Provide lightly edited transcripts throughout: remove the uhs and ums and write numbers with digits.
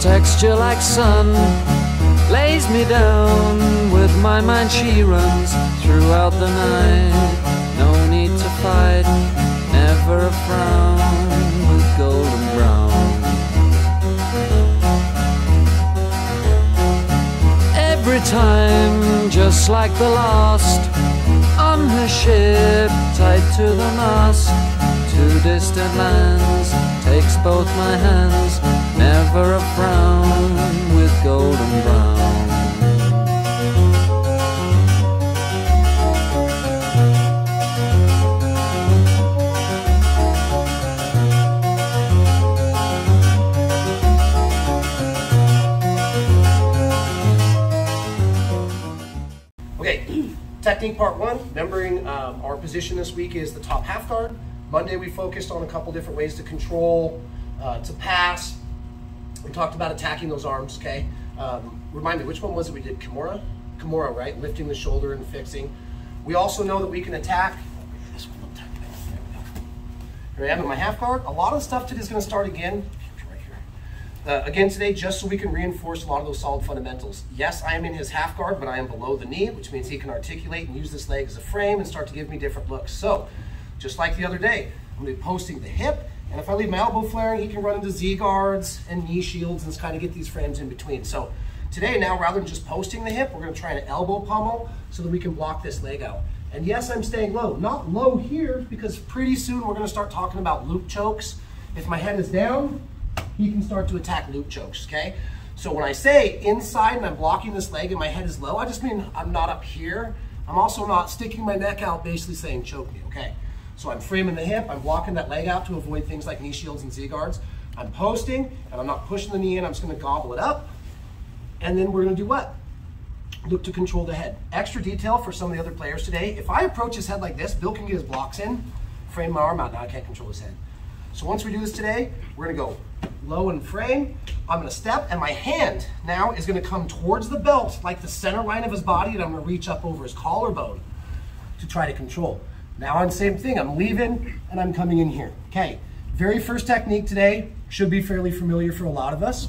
texture like sun lays me down. With my mind she runs throughout the night. No need to fight, never a frown, with golden brown. Every time, just like the last, on her ship, tied to the mast, to distant lands, takes both my hands, never a frown, with golden brown. Technique part one, remembering our position this week is the top half guard. Monday we focused on a couple different ways to control, to pass. We talked about attacking those arms, okay? Remind me, which one was it we did? Kimura? Kimura, right? Lifting the shoulder and fixing. We also know that we can attack. This one, here I am in my half guard. A lot of stuff today is going to start again. Again today, just so we can reinforce a lot of those solid fundamentals. Yes, I am in his half guard, but I am below the knee, which means he can articulate and use this leg as a frame and start to give me different looks. So, just like the other day, I'm going to be posting the hip, and if I leave my elbow flaring, he can run into Z guards and knee shields and kind of get these frames in between. So, today now, rather than just posting the hip, we're going to try an elbow pummel so that we can block this leg out. And yes, I'm staying low. Not low here, because pretty soon we're going to start talking about loop chokes. If my head is down, he can start to attack loop chokes, okay? So when I say inside and I'm blocking this leg and my head is low, I just mean I'm not up here. I'm also not sticking my neck out, basically saying choke me, okay? So I'm framing the hip, I'm blocking that leg out to avoid things like knee shields and Z guards. I'm posting, and I'm not pushing the knee in, I'm just gonna gobble it up. And then we're gonna do what? Look to control the head. Extra detail for some of the other players today. If I approach his head like this, Bill can get his blocks in, frame my arm out, now I can't control his head. So once we do this today, we're gonna go low and frame. I'm gonna step, and my hand now is gonna come towards the belt, like the center line of his body, and I'm gonna reach up over his collarbone to try to control. Now on the same thing, I'm leaving, and I'm coming in here. Okay, very first technique today, should be fairly familiar for a lot of us.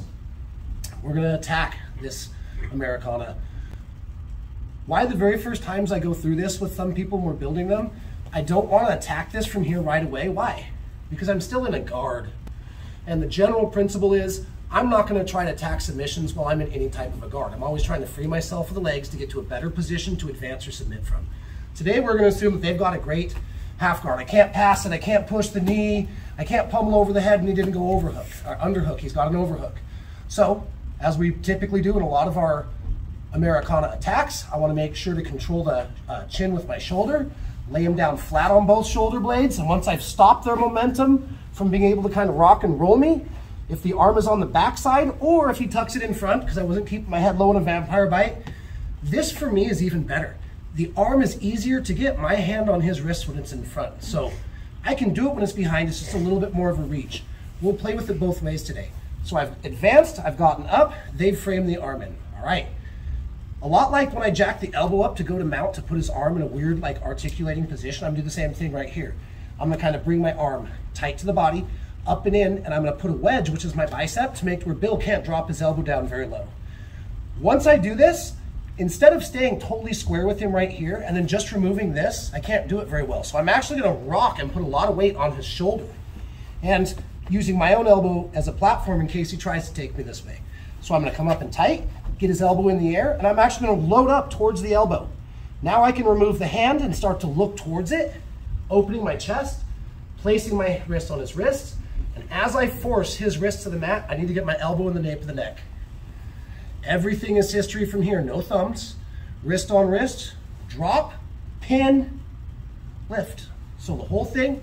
We're gonna attack this Americana. Why the very first times I go through this with some people when we're building them, I don't wanna attack this from here right away. Why? Because I'm still in a guard. And the general principle is, I'm not gonna try to attack submissions while I'm in any type of a guard. I'm always trying to free myself of the legs to get to a better position to advance or submit from. Today, we're gonna assume that they've got a great half guard. I can't pass it, I can't push the knee, I can't pummel over the head, and he didn't go overhook, or underhook, he's got an overhook. So, as we typically do in a lot of our Americana attacks, I wanna make sure to control the chin with my shoulder, lay him down flat on both shoulder blades, and once I've stopped their momentum from being able to kind of rock and roll me, if the arm is on the backside, or if he tucks it in front, because I wasn't keeping my head low in a vampire bite, this for me is even better. The arm is easier to get my hand on his wrist when it's in front. So I can do it when it's behind, it's just a little bit more of a reach. We'll play with it both ways today. So I've advanced, I've gotten up, they've framed the arm in, all right. A lot like when I jack the elbow up to go to mount to put his arm in a weird like articulating position, I'm gonna do the same thing right here. I'm gonna kind of bring my arm tight to the body, up and in, and I'm gonna put a wedge, which is my bicep, to make where Bill can't drop his elbow down very low. Once I do this, instead of staying totally square with him right here and then just removing this, I can't do it very well. So I'm actually gonna rock and put a lot of weight on his shoulder and using my own elbow as a platform in case he tries to take me this way. So I'm gonna come up and tight, get his elbow in the air, and I'm actually gonna load up towards the elbow. Now I can remove the hand and start to look towards it, opening my chest, placing my wrist on his wrist, and as I force his wrist to the mat, I need to get my elbow in the nape of the neck. Everything is history from here, no thumbs. Wrist on wrist, drop, pin, lift. So the whole thing,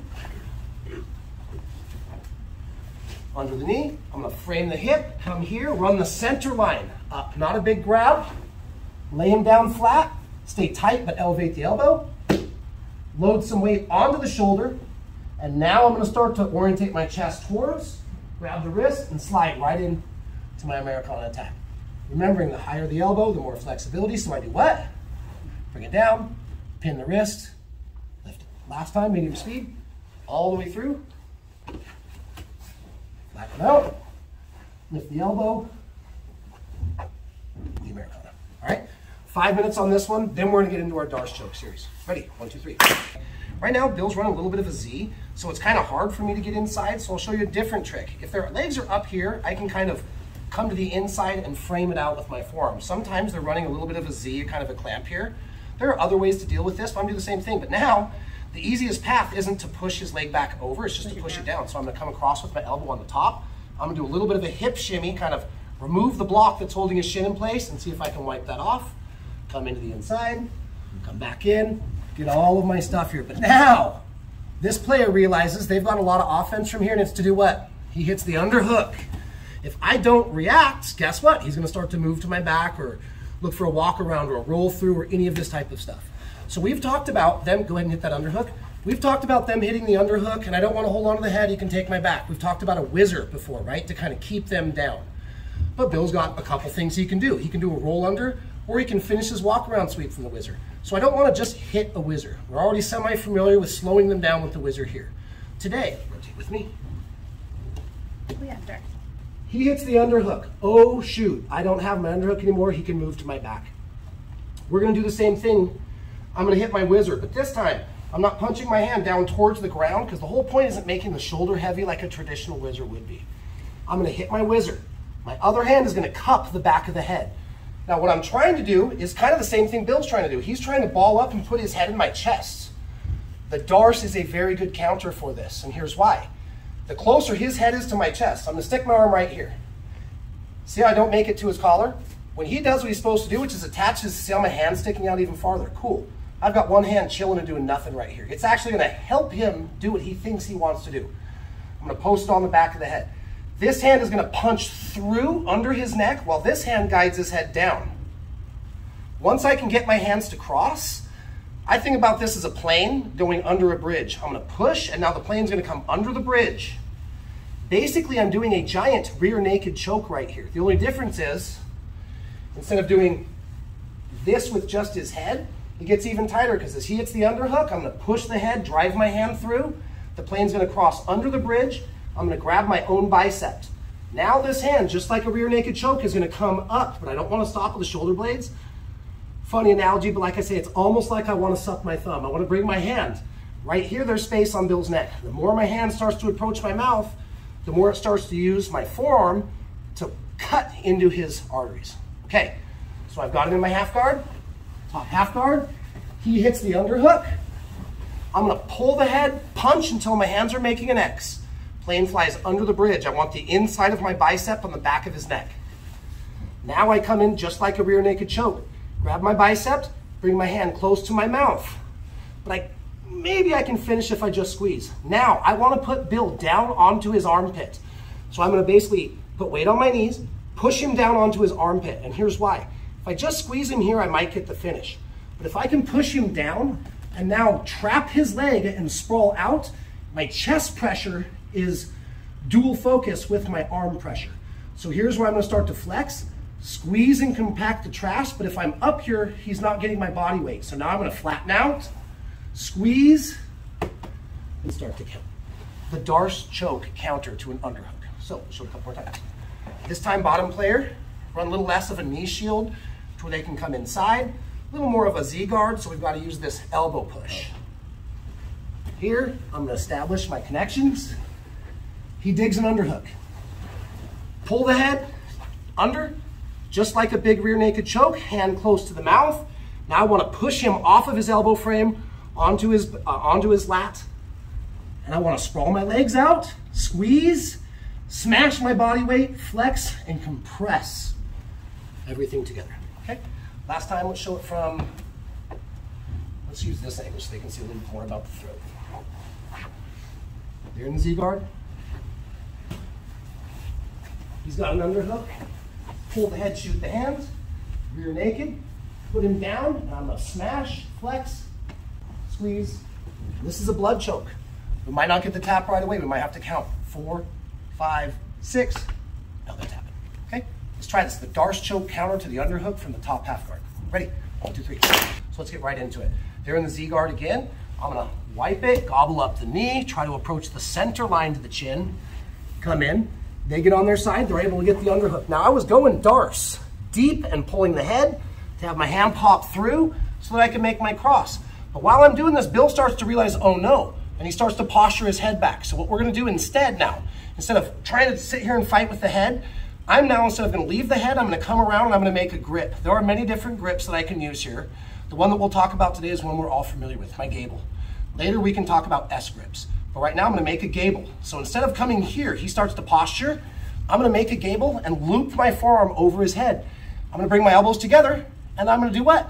under the knee, I'm gonna frame the hip, come here, run the center line up, not a big grab, lay him down flat, stay tight but elevate the elbow, load some weight onto the shoulder, and now I'm gonna start to orientate my chest towards, grab the wrist, and slide right in to my Americana attack. Remembering the higher the elbow, the more flexibility, so I do what? Bring it down, pin the wrist, lift it. Last time, medium speed, all the way through, flatten out, lift the elbow, 5 minutes on this one, then we're gonna get into our Darce choke series. Ready? 1, 2, 3. Right now, Bill's running a little bit of a Z, so it's kind of hard for me to get inside, so I'll show you a different trick. If their legs are up here, I can kind of come to the inside and frame it out with my forearm. Sometimes they're running a little bit of a Z, kind of a clamp here. There are other ways to deal with this, but I'm gonna do the same thing. But now, the easiest path isn't to push his leg back over, it's just to push it down. So I'm gonna come across with my elbow on the top. I'm gonna do a little bit of a hip shimmy, kind of remove the block that's holding his shin in place and see if I can wipe that off. Come into the inside, come back in, get all of my stuff here. But now, this player realizes they've got a lot of offense from here, and it's to do what? He hits the underhook. If I don't react, guess what? He's gonna start to move to my back or look for a walk around or a roll through or any of this type of stuff. So we've talked about them, go ahead and hit that underhook. We've talked about them hitting the underhook, and I don't wanna hold on to the head, he can take my back. We've talked about a whizzer before, right? To kind of keep them down. But Bill's got a couple things he can do. He can do a roll under, or he can finish his walk around sweep from the whizzer. So I don't wanna just hit a whizzer. We're already semi-familiar with slowing them down with the whizzer here. Today, rotate with me. We under. He hits the underhook. Oh shoot, I don't have my underhook anymore. He can move to my back. We're gonna do the same thing. I'm gonna hit my whizzer, but this time, I'm not punching my hand down towards the ground because the whole point isn't making the shoulder heavy like a traditional whizzer would be. I'm gonna hit my whizzer. My other hand is gonna cup the back of the head. Now what I'm trying to do is kind of the same thing Bill's trying to do. He's trying to ball up and put his head in my chest. The Darce is a very good counter for this, and here's why. The closer his head is to my chest, I'm gonna stick my arm right here. See how I don't make it to his collar? When he does what he's supposed to do, which is attach his, see how my hand's sticking out even farther? Cool. I've got one hand chilling and doing nothing right here. It's actually gonna help him do what he thinks he wants to do. I'm gonna post it on the back of the head. This hand is gonna punch through under his neck while this hand guides his head down. Once I can get my hands to cross, I think about this as a plane going under a bridge. I'm gonna push, and now the plane's gonna come under the bridge. Basically, I'm doing a giant rear naked choke right here. The only difference is, instead of doing this with just his head, it gets even tighter because as he hits the underhook, I'm gonna push the head, drive my hand through. The plane's gonna cross under the bridge. I'm gonna grab my own bicep. Now this hand, just like a rear naked choke, is gonna come up, but I don't wanna stop with the shoulder blades. Funny analogy, but like I say, it's almost like I wanna suck my thumb. I wanna bring my hand. Right here, there's space on Bill's neck. The more my hand starts to approach my mouth, the more it starts to use my forearm to cut into his arteries. Okay, so I've got him in my half guard, top half guard. He hits the underhook. I'm gonna pull the head, punch until my hands are making an X. Plane flies under the bridge. I want the inside of my bicep on the back of his neck. Now I come in just like a rear naked choke. Grab my bicep, bring my hand close to my mouth. But maybe I can finish if I just squeeze. Now I wanna put Bill down onto his armpit. So I'm gonna basically put weight on my knees, push him down onto his armpit. And here's why. If I just squeeze him here, I might get the finish. But if I can push him down and now trap his leg and sprawl out, my chest pressure is dual focus with my arm pressure. So here's where I'm gonna start to flex, squeeze and compact the trash, but if I'm up here, he's not getting my body weight. So now I'm gonna flatten out, squeeze, and start to count. The Darce choke counter to an underhook. So we'll show it a couple more times. This time bottom player, run a little less of a knee shield to where they can come inside, a little more of a Z guard, so we've got to use this elbow push. Here, I'm gonna establish my connections. He digs an underhook. Pull the head under, just like a big rear naked choke, hand close to the mouth. Now I wanna push him off of his elbow frame onto his lat. And I wanna sprawl my legs out, squeeze, smash my body weight, flex, and compress everything together, okay? Last time, let's show it from, let's use this angle so they can see a little more about the throat. They're in the Z guard. He's got an underhook. Pull the head, shoot the hands. Rear naked. Put him down, and I'm gonna smash, flex, squeeze. This is a blood choke. We might not get the tap right away. We might have to count 4, 5, 6. Now they're tapping. Okay? Let's try this. The Darce choke counter to the underhook from the top half guard. Ready? 1, 2, 3. So let's get right into it. They're in the Z guard again. I'm gonna wipe it, gobble up the knee, try to approach the center line to the chin, come in. They get on their side, they're able to get the underhook. Now I was going Darce, deep and pulling the head. to have my hand pop through so that I can make my cross. But while I'm doing this, Bill starts to realize, oh no, and he starts to posture his head back. So what we're gonna do instead now, instead of trying to sit here and fight with the head, I'm now, instead of gonna leave the head, I'm gonna come around and I'm gonna make a grip. There are many different grips that I can use here. The one that we'll talk about today is one we're all familiar with, my gable. Later we can talk about S grips. But right now I'm gonna make a gable. So instead of coming here, he starts to posture, I'm gonna make a gable and loop my forearm over his head. I'm gonna bring my elbows together and I'm gonna do what?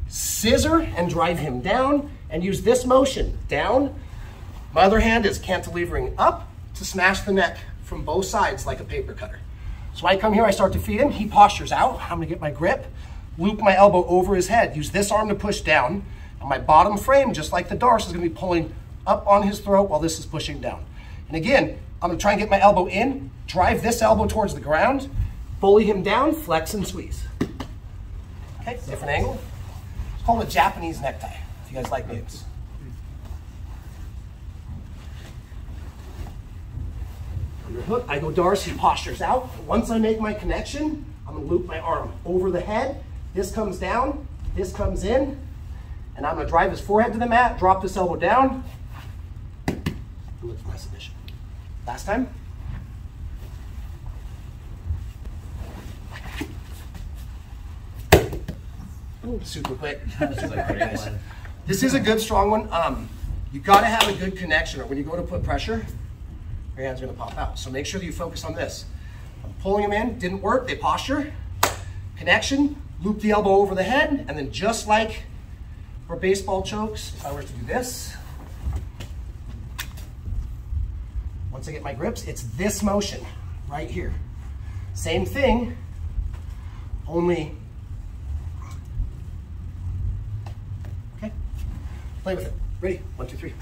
Scissor and drive him down and use this motion, down. My other hand is cantilevering up to smash the neck from both sides like a paper cutter. So I come here, I start to feed him, he postures out, I'm gonna get my grip, loop my elbow over his head, use this arm to push down, and my bottom frame, just like the Darce, is gonna be pulling up on his throat while this is pushing down. And again, I'm gonna try and get my elbow in, drive this elbow towards the ground, bully him down, flex and squeeze. Okay, different angle. It's called a Japanese necktie, if you guys like names. Hook, I go Darce, he postures out. Once I make my connection, I'm gonna loop my arm over the head. This comes down, this comes in, and I'm gonna drive his forehead to the mat, drop this elbow down, and look for my submission. Last time. Ooh, super quick. This is a good, strong one. You gotta have a good connection, or when you go to put pressure, your hand's gonna pop out. So make sure that you focus on this. I'm pulling him in, didn't work, they posture. Connection, loop the elbow over the head, and then just like for baseball chokes, if I were to do this, once I get my grips, it's this motion right here. Same thing, only, okay, play with it. Ready, 1, 2, 3.